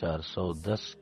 410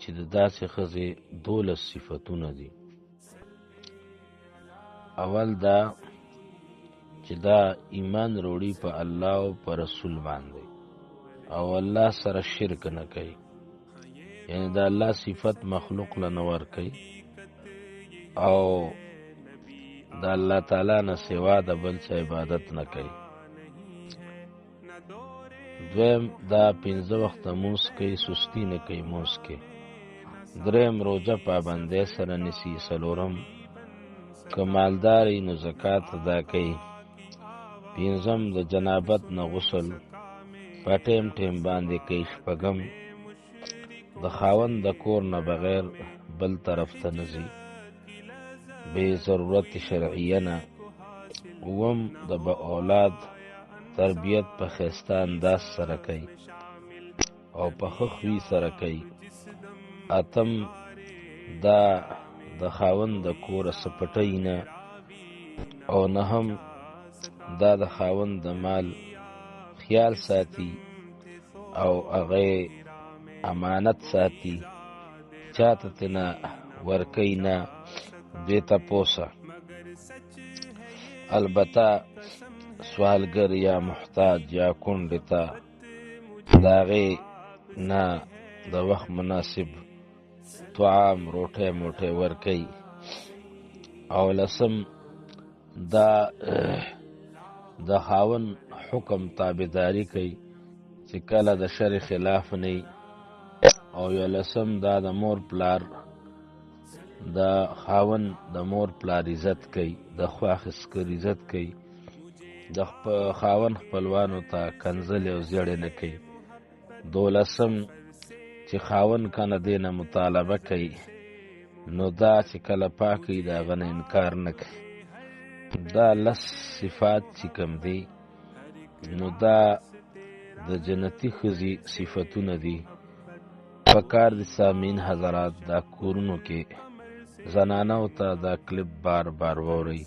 چې داسې ښځې 12 صفتونه دي. اول دا چې دا ایمان وروړي په الله او په رسول باندې او الله سره شرک نه کوي، یعنی دا الله صفت مخلوق له نه ورکوي او دا الله تعالی نه سوا د بل څه عبادت نه کوي. دویم دا 15 وخت مونځ کوي، سستی نه کوي مونځ کې. دریم روزه پابندۍ سره نیسي. څلورم که مالداري نو زکات ادا کوي. پنځم د جنابت نه غسل په ټیم ټیم باندې کوي. شپږم د خاوند د کور نه بغیر بل طرف ته نه ځي بې ضرورت شرعیه نه. اووم د اولاد تربیت په ښایسته انداز سره کوي او په ښه خوی سره کوي. اتم دا د خاوند د کوره څه پټوي نه. او نهم دا د خاوند د مال خیال ساتي او هغه امانت ساتي، چاته ترنه ورکوي نه بې تپوسه. البته سوالګر یا محتاج یا کونډې ته د هغې نه د وخت مناسب طعام روټۍ موټۍ ورکوي. او لسم دا د خاوند حکم تابعداري کوي چې کله د شرع خلاف نه. او یولسم دا د مور پلار د خاوند د مور پلار عزت کوي، د خواښ اسکر عزت کوي، د خاوند خپلوانو ته کنځلې او زیړې نه کوي. دولسم چې خاوند کنه دې نه مطالبه کوي نو دا چې کله پاکوي د هغه نه انکار نه کوي. دا 10 صفات چې کوم دي نو دا د جنتي ښځې صفتونه دي. پکار دي سامعین حضرات دا کورونو کې زنانو ته دا کلپ بار بار وورئ.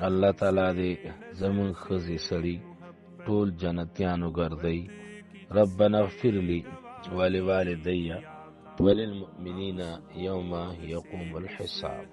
الله تعالی دې زمون ښځې سړي ټول جنتیان وګرځوي. ربنا اغفر لي ولوالدي وللمؤمنين يوم يقوم الحساب.